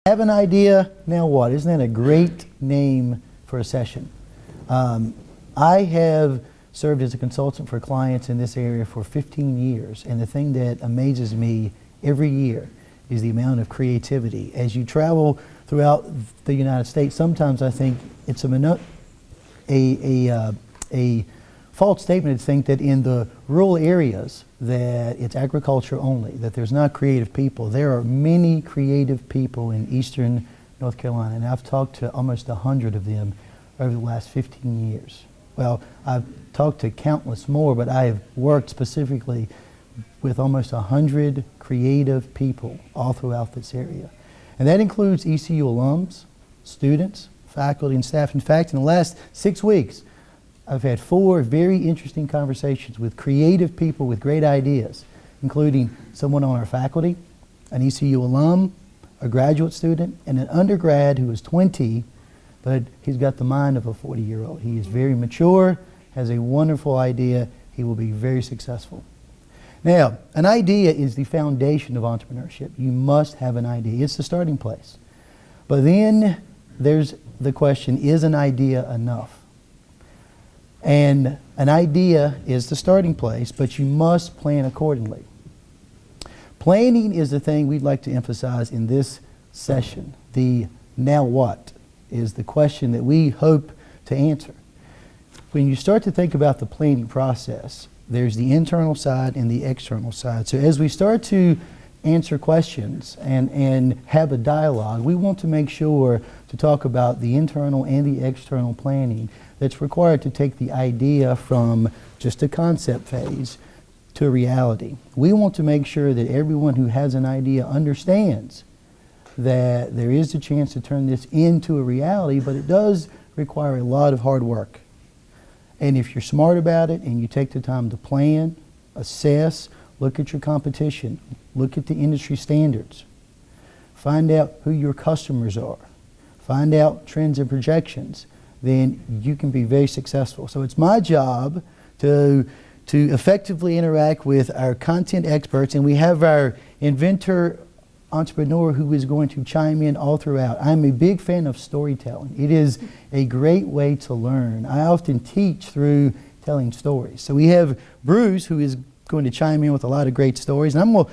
Have an idea, now what? Isn't that a great name for a session? I have served as a consultant for clients in this area for 15 years, and the thing that amazes me every year is the amount of creativity. As you travel throughout the United States, sometimes I think it's a false statement to think that in the rural areas that it's agriculture only, that there's not creative people. There are many creative people in eastern North Carolina, and I've talked to almost 100 of them over the last 15 years. Well, I've talked to countless more, but I have worked specifically with almost 100 creative people all throughout this area. And that includes ECU alums, students, faculty, and staff. In fact, in the last 6 weeks, I've had 4 very interesting conversations with creative people with great ideas, including someone on our faculty, an ECU alum, a graduate student, and an undergrad who is 20, but he's got the mind of a 40-year-old. He is very mature, has a wonderful idea. He will be very successful. Now, an idea is the foundation of entrepreneurship. You must have an idea. It's the starting place. But then there's the question, is an idea enough? And an idea is the starting place, but you must plan accordingly. Planning is the thing we'd like to emphasize in this session. The now what is the question that we hope to answer. When you start to think about the planning process, there's the internal side and the external side. So as we start to answer questions and have a dialogue, we want to make sure to talk about the internal and the external planning that's required to take the idea from just a concept phase to a reality. We want to make sure that everyone who has an idea understands that there is a chance to turn this into a reality, but it does require a lot of hard work. And if you're smart about it and you take the time to plan, assess, look at your competition, look at the industry standards, find out who your customers are, find out trends and projections, then you can be very successful. So it's my job to effectively interact with our content experts, and we have our inventor entrepreneur who is going to chime in all throughout. I'm a big fan of storytelling. It is a great way to learn. I often teach through telling stories. So we have Bruce who is going to chime in with a lot of great stories, and I'm going to